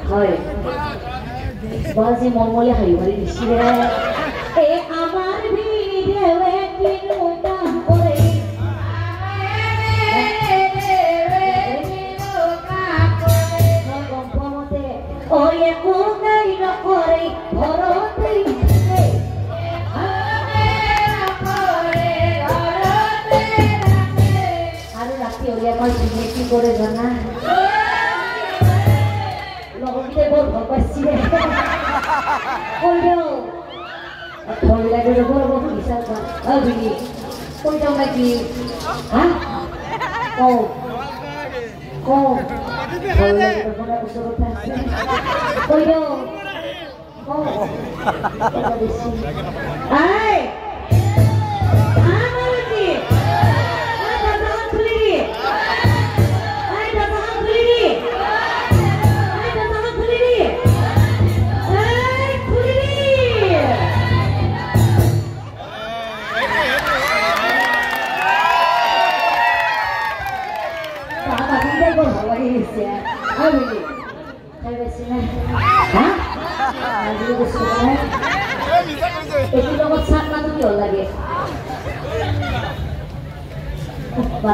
হয় বাজি মলমলে হাৰি মাৰি দিছিলে এ আমাৰ ভিদেৱে কিনো কাম কৰে গম পোৱা মতে ঐ একো নাই নকৰে ঘৰতে আৰু ৰাতি হ'লে আমাৰ ভিনে কি কৰে জানা লগতে বৰ ভাল পাইছিলে কৈ দিওঁ ভয় লাগে বৰ বৰ বিচাৰ কৰা ভিনি কৈ দিওঁ নেকি হা কওঁ ভয় লাগে আপোনাৰ ওচৰতে আছে কৈ দিওঁ বেছি আই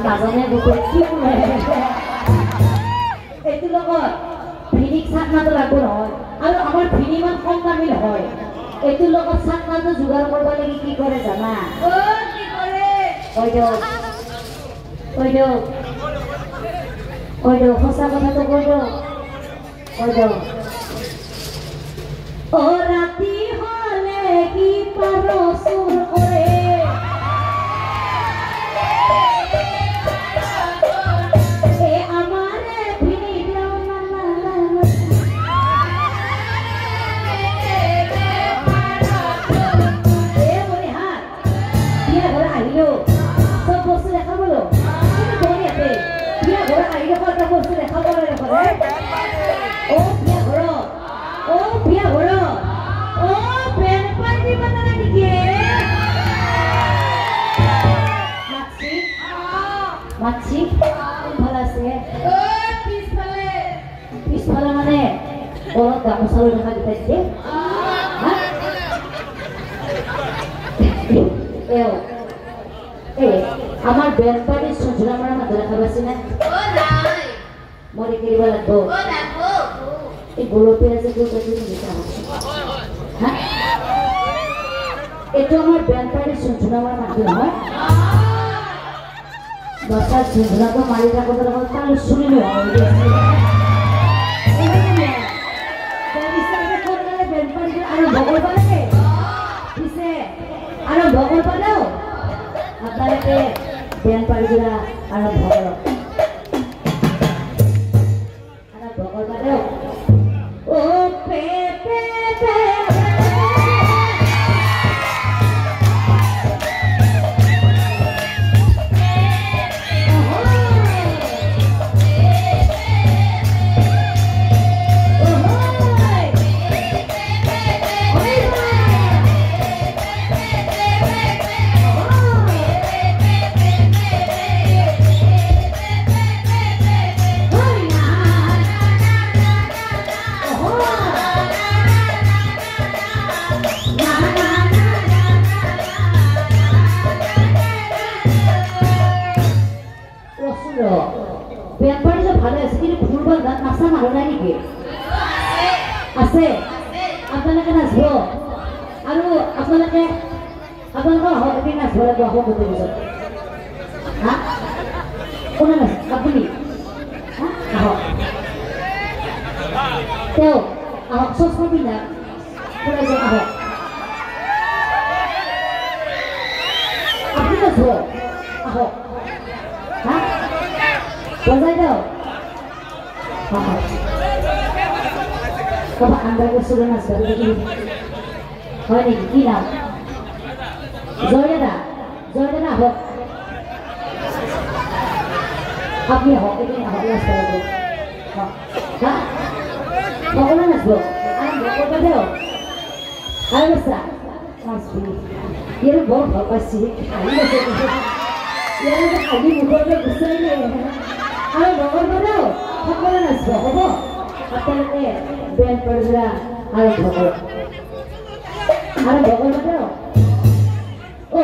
নাজানে গোটেই কি এইটো লগত ভিনিক চাকনাটো লাগব নহয় আৰু আমাৰ ভিনি ইমান কম দামী নহয় এইটো লগত চাকনাটো যোগাৰ কৰিব লাগি কি কৰে জানা কৈ দিয়ক সঁচা কথাটো কৈ দিয়ক অ ৰাতি হলে কি পাৰ চুৰ কৰে পিছফালে মানে অলপ গামোচালৈ দেখা দিছে আমাৰ বেলপাড়িৰ সঞ্জনা মাৰা মানুহ দেখা পাইছে নে মই কৰিব লাগিব এই গোলপীয়া যে এইটো আমাৰ বেলপাড়িৰ সঞ্জনা মাৰা মানুহ নহয় বছৰ ঝুঁঝুনাটো মাৰি থাকোঁতে তাৰ চুলি আৰু ভগৰ পালে পিছে আৰু ভগৰ পালেও আপোনালোকে বেন পাৰিছিলা আৰু ভগৰ পালেও অ পে পে পে আছে আপোনালোকে নাচিব আৰু আপোনালোকে এদিন নাচিব লাগিব আকৌ গোটেই পিছত হা কোনে নাচ আপুনি আহক তেওঁ আহক চশমা পিন্ধা কোনে আহক আপুনি নাচিব আহক হা বজাই দিয়ক Bapak Anda sudah nasib begini. Oh ini gila. Zoyada apa? Apa ya? Ini apa ya sekarang? Hah? Bapak mana nasib? Anda apa dia? Ayo besar. Nasib. Ia bawa apa sih? Ayo besar. Ia lagi bukan besar ini. Ayo bawa dia. Bapak mana nasib? Apa? আপনাকে band পড়বে আরম্ভ করো আরম্ভ করো ও